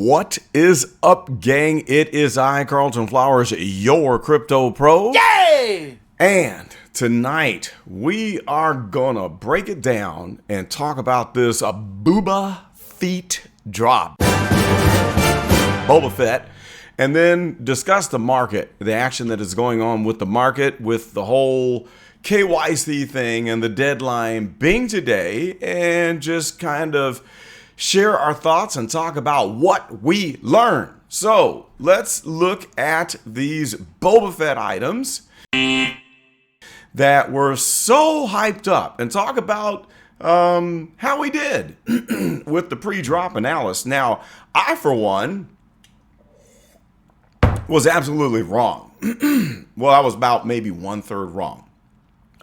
What is up, gang? It is I, Carlton Flowers, your crypto pro. Yay! And tonight we are gonna break it down and talk about this Boba Fett drop. Boba Fett. And then discuss the market, the action that is going on with the market, with the whole KYC thing and the deadline being today, and just kind of share our thoughts and talk about what we learned. So let's look at these Boba Fett items that were so hyped up and talk about how we did with the pre-drop analysis. Now, I, for one, was absolutely wrong. Well, I was about maybe 1/3 wrong.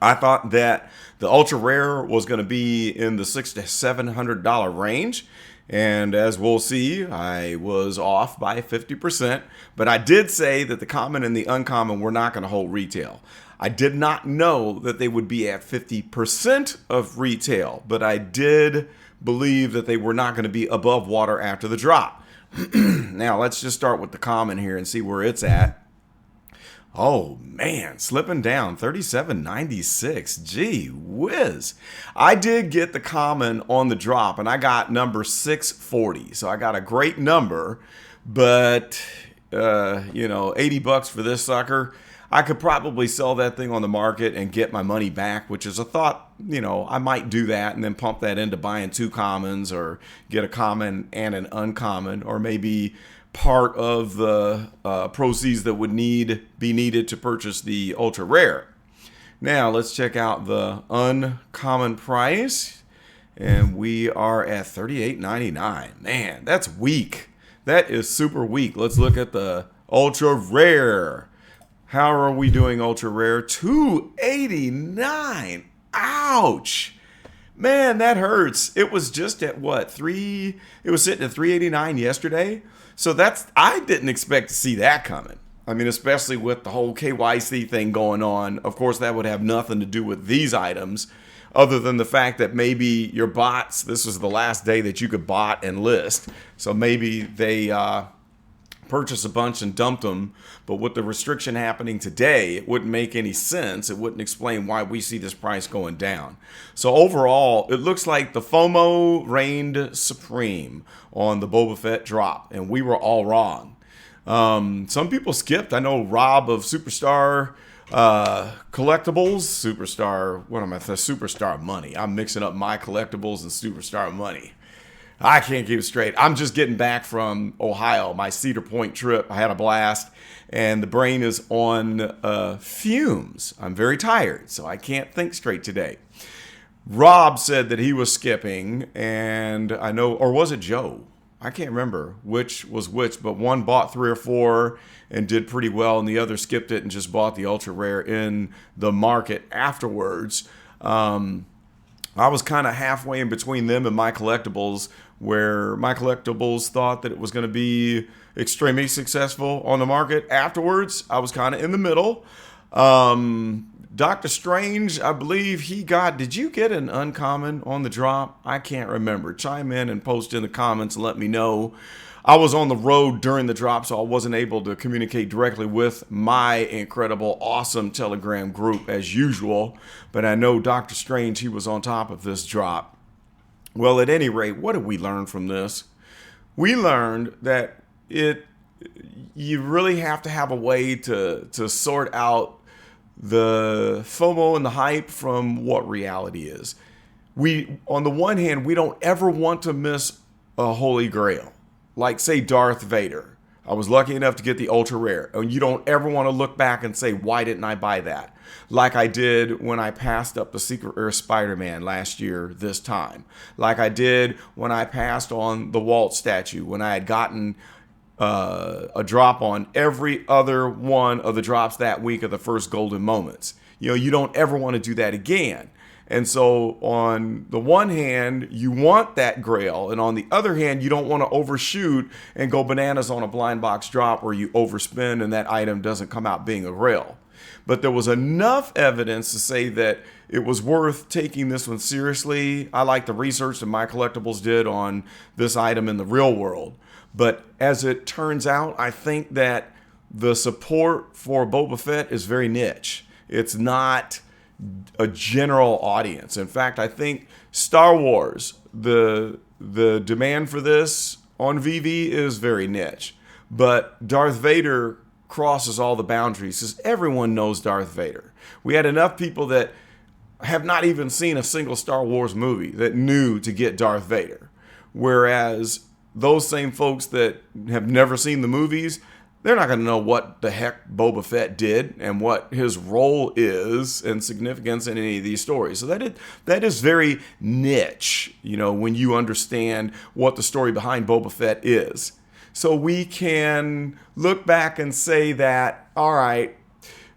I thought that the ultra rare was going to be in the $600 to $700 range. And as we'll see, I was off by 50%. But I did say that the common and the uncommon were not going to hold retail. I did not know that they would be at 50% of retail, but I did believe that they were not going to be above water after the drop. Now, let's just start with the common here and see where it's at. Oh man, slipping down, 37.96. Gee whiz. I did get the common on the drop and I got number 640. So I got a great number, but 80 bucks for this sucker. I could probably sell that thing on the market and get my money back, which is a thought, I might do that and then pump that into buying two commons or get a common and an uncommon, or maybe part of the proceeds that would be needed to purchase the ultra rare. Now let's check out the uncommon price, and we are at $38.99. Man, that's weak. That is super weak. Let's look at the ultra rare. How are we doing ultra rare? $289. Ouch. Man, that hurts. It was just at what? It was sitting at $389 yesterday. So I didn't expect to see that coming. I mean, especially with the whole KYC thing going on. Of course, that would have nothing to do with these items, other than the fact that maybe your bots, this was the last day that you could bot and list. So maybe they purchased a bunch and dumped them. But with the restriction happening today, it wouldn't make any sense. It wouldn't explain why we see this price going down. So overall, it looks like the FOMO reigned supreme on the Boba Fett drop, and we were all wrong. Some people skipped. I know Rob of Superstar Collectibles, Superstar Money. I'm mixing up my collectibles and Superstar Money. I can't keep it straight. I'm just getting back from Ohio, my Cedar Point trip. I had a blast, and the brain is on fumes. I'm very tired, so I can't think straight today. Rob said that he was skipping, and I know, or was it Joe? I can't remember which was which, but one bought 3 or 4 and did pretty well, and the other skipped it and just bought the ultra rare in the market afterwards. I was kind of halfway in between them and my collectibles, where my collectibles thought that it was going to be extremely successful on the market. Afterwards, I was kind of in the middle. Dokta Strange, I believe did you get an uncommon on the drop? I can't remember. Chime in and post in the comments and let me know. I was on the road during the drop, so I wasn't able to communicate directly with my incredible, awesome Telegram group as usual. But I know Dokta Strange, he was on top of this drop. Well, at any rate, what did we learn from this? We learned that you really have to have a way to sort out the FOMO and the hype from what reality is. On the one hand, we don't ever want to miss a holy grail. Like, say, Darth Vader. I was lucky enough to get the ultra rare. And you don't ever want to look back and say, why didn't I buy that? Like I did when I passed up the Secret Rare Spider-Man last year this time. Like I did when I passed on the Walt statue, when I had gotten a drop on every other one of the drops that week of the first golden moments. You don't ever want to do that again. And so on the one hand, you want that grail. And on the other hand, you don't want to overshoot and go bananas on a blind box drop where you overspend and that item doesn't come out being a grail. But there was enough evidence to say that it was worth taking this one seriously. I like the research that my collectibles did on this item in the real world. But as it turns out, I think that the support for Boba Fett is very niche. It's not a general audience. In fact, I think Star Wars, the demand for this on VeVe is very niche. But Darth Vader crosses all the boundaries because everyone knows Darth Vader. We had enough people that have not even seen a single Star Wars movie that knew to get Darth Vader. Whereas those same folks that have never seen the movies, they're not going to know what the heck Boba Fett did and what his role is and significance in any of these stories. So that is very niche, when you understand what the story behind Boba Fett is. So we can look back and say that, all right,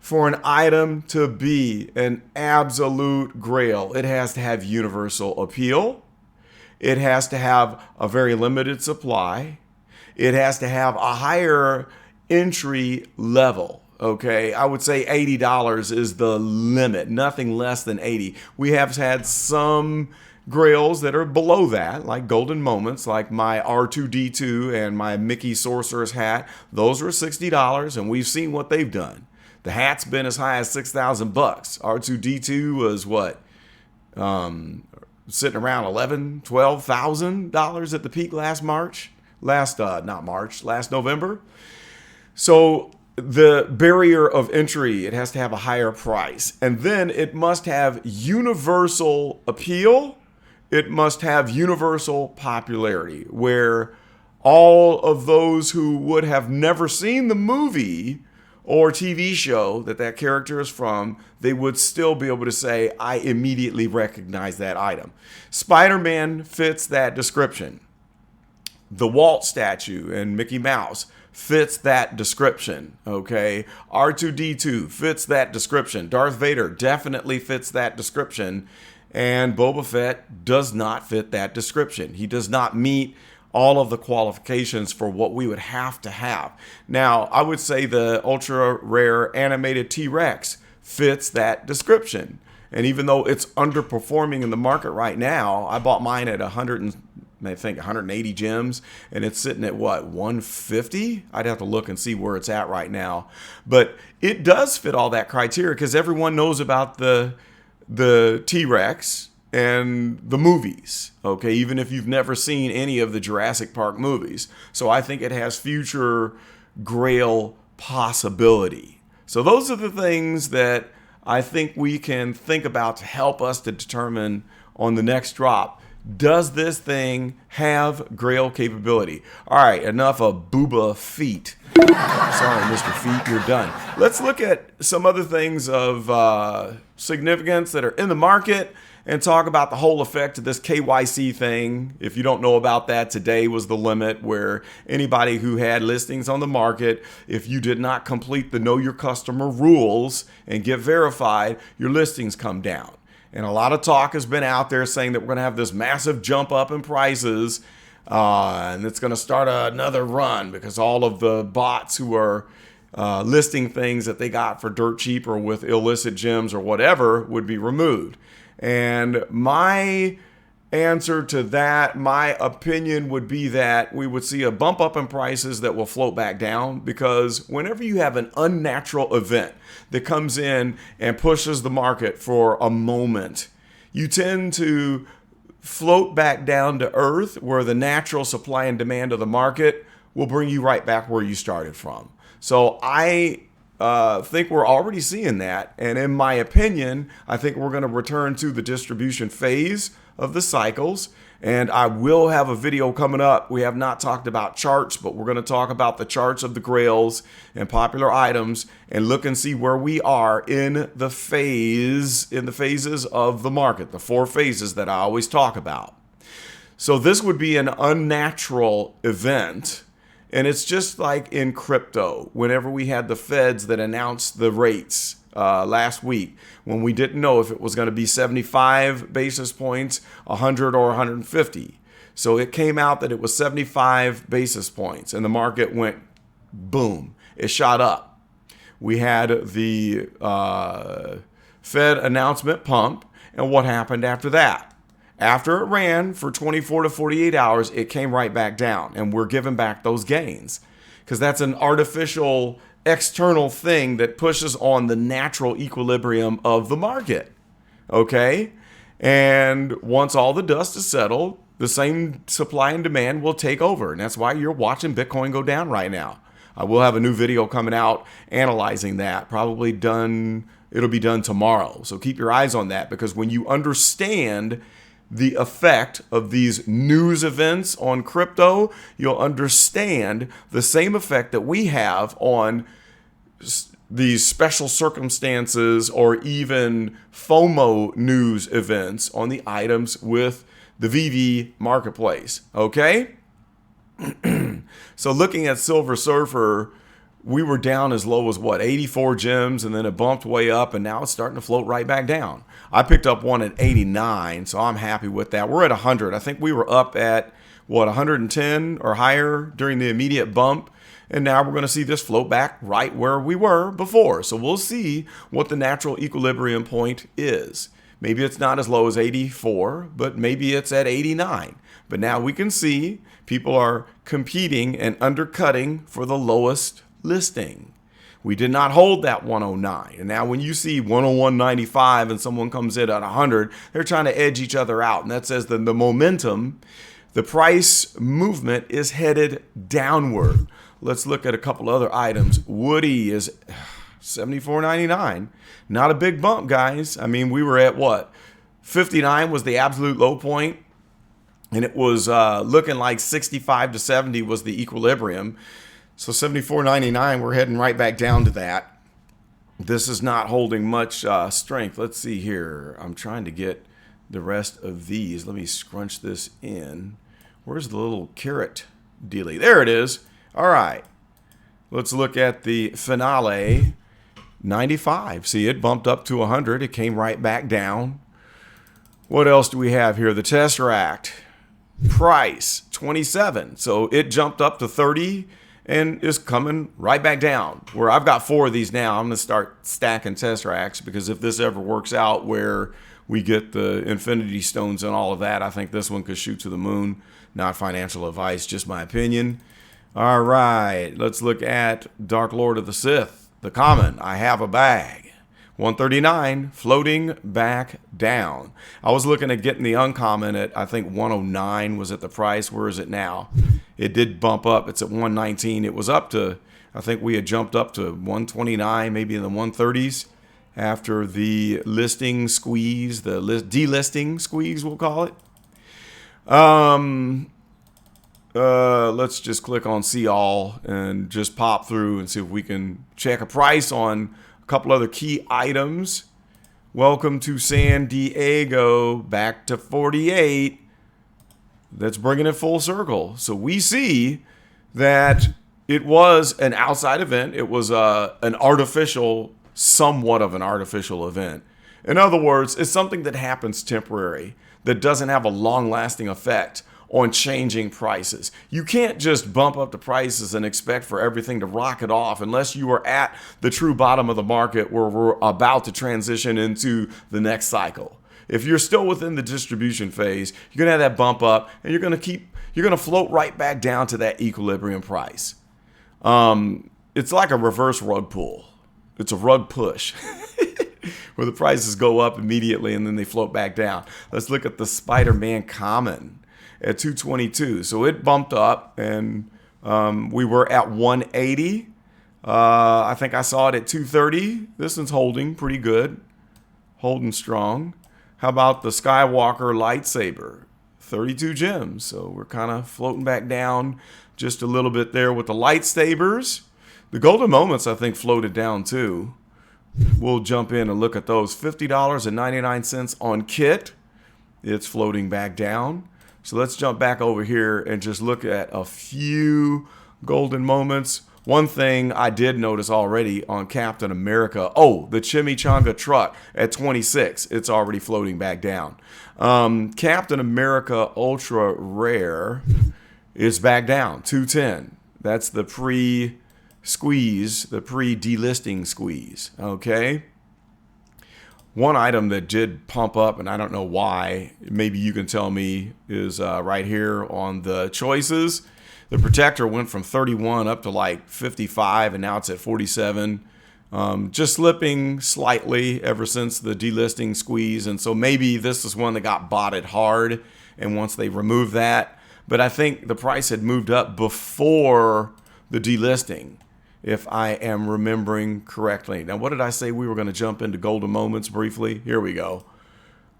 for an item to be an absolute grail, it has to have universal appeal. It has to have a very limited supply. It has to have a higher entry level. Okay, I would say $80 is the limit, nothing less than 80. We have had some grails that are below that, like golden moments, like my R2D2 and my Mickey Sorcerer's hat. Those are $60, and we've seen what they've done. The hat's been as high as $6,000. R2D2 was what? Sitting around $12,000 at the peak last November. So the barrier of entry, it has to have a higher price. And then it must have universal appeal. It must have universal popularity, where all of those who would have never seen the movie or TV show that character is from, they would still be able to say, I immediately recognize that item. Spider-Man fits that description. The Walt statue and Mickey Mouse fits that description, okay? R2-D2 fits that description. Darth Vader definitely fits that description. And Boba Fett does not fit that description. He does not meet all of the qualifications for what we would have to have. Now, I would say the ultra rare animated T-Rex fits that description. And even though it's underperforming in the market right now, I bought mine at 180 gems, and it's sitting at what, 150? I'd have to look and see where it's at right now. But it does fit all that criteria because everyone knows about the T-Rex and the movies, okay, even if you've never seen any of the Jurassic Park movies. So I think it has future grail possibility. So those are the things that I think we can think about to help us to determine on the next drop, does this thing have grail capability? All right, enough of Boba Fett. Sorry, Mr. Feet, you're done. Let's look at some other things of significance that are in the market and talk about the whole effect of this KYC thing. If you don't know about that, today was the limit where anybody who had listings on the market, if you did not complete the Know Your Customer rules and get verified, your listings come down. And a lot of talk has been out there saying that we're going to have this massive jump up in prices, and it's going to start another run because all of the bots who are listing things that they got for dirt cheap or with illicit gems or whatever would be removed. And my answer to that, my opinion would be that we would see a bump up in prices that will float back down, because whenever you have an unnatural event that comes in and pushes the market for a moment, you tend to float back down to earth, where the natural supply and demand of the market will bring you right back where you started from. So I think we're already seeing that. And in my opinion, I think we're going to return to the distribution phase of the cycles. And I will have a video coming up. We have not talked about charts, but we're going to talk about the charts of the grails and popular items and look and see where we are in the phases of the market, the 4 phases that I always talk about. So this would be an unnatural event. And it's just like in crypto, whenever we had the feds that announced the rates last week, when we didn't know if it was going to be 75 basis points, 100 or 150. So it came out that it was 75 basis points, and the market went boom. It shot up. We had the Fed announcement pump, and what happened after that? After it ran for 24 to 48 hours, it came right back down, and we're giving back those gains because that's an artificial external thing that pushes on the natural equilibrium of the market. Okay? And once all the dust is settled, the same supply and demand will take over. And that's why you're watching Bitcoin go down right now. I will have a new video coming out analyzing that. Probably done, it'll be done tomorrow. So keep your eyes on that, because when you understand the effect of these news events on crypto, you'll understand the same effect that we have on these special circumstances or even FOMO news events on the items with the VeVe marketplace. Okay? So looking at Silver Surfer, we were down as low as 84 gems, and then it bumped way up, and now it's starting to float right back down. I picked up one at 89, so I'm happy with that. We're at 100. I think we were up at 110 or higher during the immediate bump, and now we're going to see this float back right where we were before. So we'll see what the natural equilibrium point is. Maybe it's not as low as 84, but maybe it's at 89. But now we can see people are competing and undercutting for the lowest listing. We did not hold that 109. And now when you see 101.95 and someone comes in at 100, they're trying to edge each other out. And that says that the momentum, the price movement is headed downward. Let's look at a couple other items. Woody is $74.99. Not a big bump, guys. I mean, we were at what? 59 was the absolute low point, and it was looking like 65 to 70 was the equilibrium. So $74.99, we're heading right back down to that. This is not holding much strength. Let's see here. I'm trying to get the rest of these. Let me scrunch this in. Where's the little carrot dealie? There it is. All right. Let's look at the finale. 95. See, it bumped up to 100. It came right back down. What else do we have here? The Tesseract price 27. So it jumped up to 30 and is coming right back down. Where I've got 4 of these now. I'm going to start stacking Tesseracts, because if this ever works out where we get the Infinity Stones and all of that, I think this one could shoot to the moon. Not financial advice, just my opinion. All right, let's look at Dark Lord of the Sith. The common, I have a bag. 139, floating back down. I was looking at getting the uncommon at, I think 109 was at the price. Where is it now? It did bump up. It's at 119. It was up to, I think we had jumped up to 129, maybe in the 130s after the listing squeeze, the delisting squeeze, we'll call it. Let's just click on see all and just pop through and see if we can check a price on a couple other key items. Welcome to San Diego, back to 48. That's bringing it full circle. So we see that it was an outside event. It was an artificial, somewhat of an artificial event. In other words, it's something that happens temporary, that doesn't have a long-lasting effect on changing prices. You can't just bump up the prices and expect for everything to rocket off unless you are at the true bottom of the market where we're about to transition into the next cycle. If you're still within the distribution phase, you're gonna have that bump up and you're gonna float right back down to that equilibrium price. It's like a reverse rug pull. It's a rug push where the prices go up immediately and then they float back down. Let's look at the Spider-Man common at 222. So it bumped up, and we were at 180. I think I saw it at 230. This one's holding pretty good, holding strong. How about the Skywalker lightsaber? 32 gems. So we're kind of floating back down just a little bit there with the lightsabers. The golden moments, I think, floated down too. We'll jump in and look at those. $50.99 on Kit. It's floating back down. So let's jump back over here and just look at a few golden moments. One thing I did notice already on Captain America, the Chimichanga truck at 26. It's already floating back down. Captain America Ultra Rare is back down, 210. That's the pre-squeeze, the pre-delisting squeeze, okay? One item that did pump up, and I don't know why, maybe you can tell me, is right here on the choices. The protector went from 31 up to like 55, and now it's at 47. Just slipping slightly ever since the delisting squeeze. And so maybe this is one that got botted hard. And once they removed that, but I think the price had moved up before the delisting, if I am remembering correctly. Now, what did I say? We were going to jump into golden moments briefly. Here we go.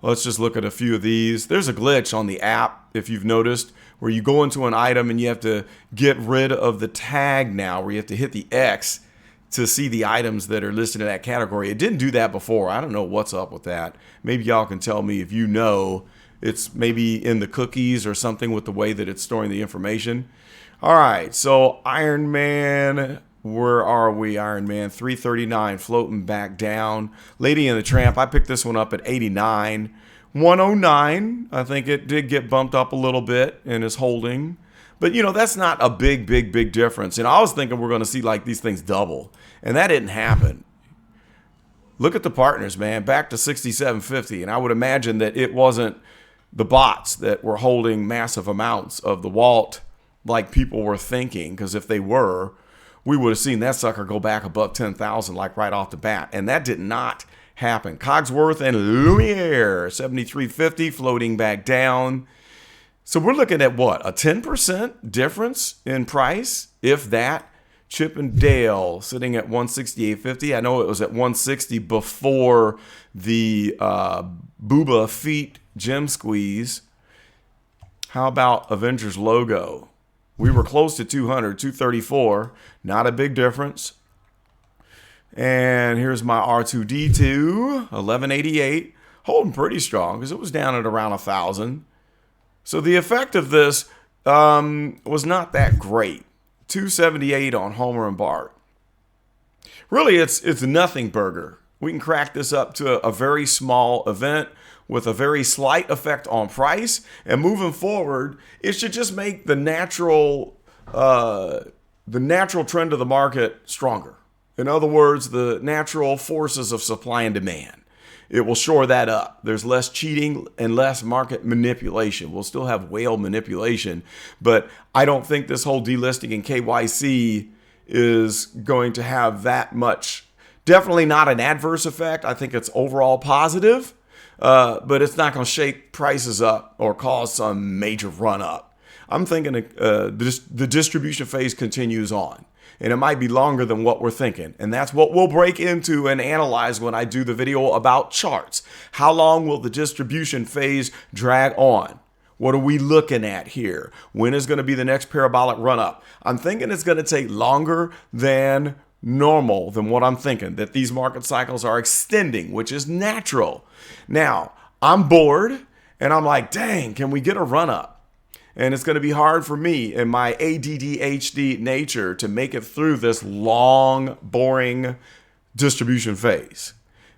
Let's just look at a few of these. There's a glitch on the app, if you've noticed, where you go into an item and you have to get rid of the tag now, where you have to hit the X to see the items that are listed in that category. It didn't do that before. I don't know what's up with that. Maybe y'all can tell me if you know. It's maybe in the cookies or something with the way that it's storing the information. All right, so Iron Man, where are we? Iron Man 339 floating back down. Lady and the Tramp, I picked this one up at 89. 109, I think it did get bumped up a little bit and is holding. But, you know, that's not a big difference. And I was thinking we're going to see like these things double. And that didn't happen. Look at the partners, man. Back to 67.50. And I would imagine that it wasn't the bots that were holding massive amounts of the Vault like people were thinking. Because if they were, we would have seen that sucker go back above 10,000 like right off the bat. And that did not happen. Cogsworth and Lumiere, 73.50, floating back down. So we're looking at what? A 10% difference in price, if that. Chip and Dale sitting at 168.50. I know it was at 160 before the Boba Fett gem squeeze. How about Avengers logo? We were close to 200, 234. Not a big difference. And here's my R2D2, 1188. Holding pretty strong because it was down at around 1,000. So the effect of this was not that great. 278 on Homer and Bart. Really, it's nothing burger. We can crack this up to a very small event with a very slight effect on price. And moving forward, it should just make the natural trend of the market stronger. In other words, the natural forces of supply and demand. It will shore that up. There's less cheating and less market manipulation. We'll still have whale manipulation, but I don't think this whole delisting in KYC is going to have that much. Definitely not an adverse effect. I think it's overall positive, but it's not going to shake prices up or cause some major run up. I'm thinking the distribution phase continues on. And it might be longer than what we're thinking. And that's what we'll break into and analyze when I do the video about charts. How long will the distribution phase drag on? What are we looking at here? When is going to be the next parabolic run up? I'm thinking it's going to take longer than normal, than what I'm thinking, that these market cycles are extending, which is natural. Now, I'm bored and I'm like, dang, can we get a run up? And it's going to be hard for me in my ADDHD nature to make it through this long, boring distribution phase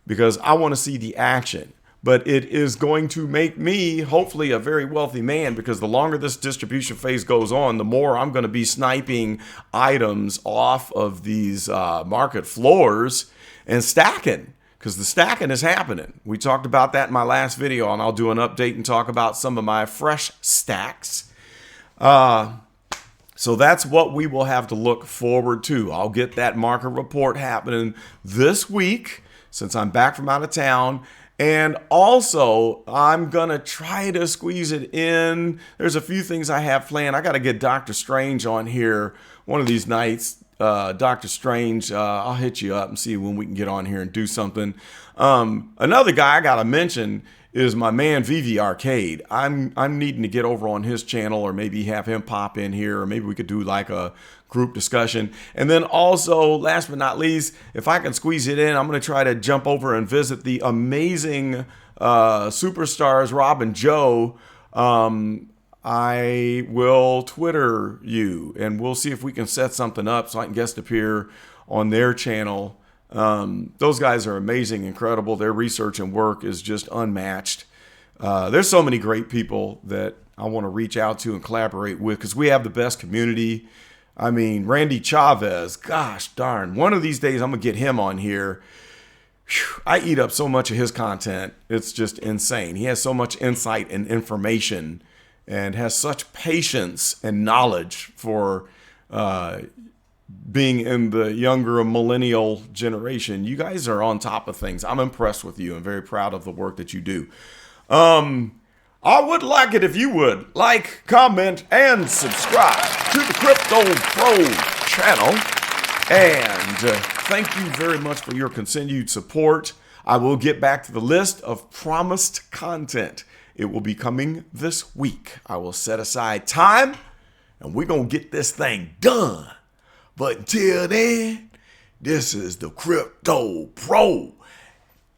because I want to see the action. But it is going to make me, hopefully, a very wealthy man because the longer this distribution phase goes on, the more I'm going to be sniping items off of these market floors and stacking. Because the stacking is happening. We talked about that in my last video, and I'll do an update and talk about some of my fresh stacks. So that's what we will have to look forward to. I'll get that market report happening this week since I'm back from out of town. And also, I'm going to try to squeeze it in. There's a few things I have planned. I got to get Dokta Strange on here one of these nights. Dokta Strange, I'll hit you up and see when we can get on here and do something. Another guy I got to mention is my man VeVe Arcade. I'm needing to get over on his channel or maybe have him pop in here or maybe we could do like a group discussion. And then also, last but not least, if I can squeeze it in, I'm going to try to jump over and visit the amazing superstars Rob and Joe. I will Twitter you and we'll see if we can set something up so I can guest appear on their channel. Those guys are amazing, incredible. Their research and work is just unmatched. There's so many great people that I want to reach out to and collaborate with because we have the best community. I mean, Randy Chavez, gosh darn. One of these days I'm going to get him on here. I eat up so much of his content. It's just insane. He has so much insight and information and has such patience and knowledge for being in the younger millennial generation. You guys are on top of things. I'm impressed with you and very proud of the work that you do. I would like it if you would like, comment, and subscribe to the Crypto Pro channel. And thank you very much for your continued support. I will get back to the list of promised content. It will be coming this week. I will set aside time and we're going to get this thing done. But until then, this is the Crypto Pro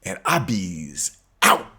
and I bees out.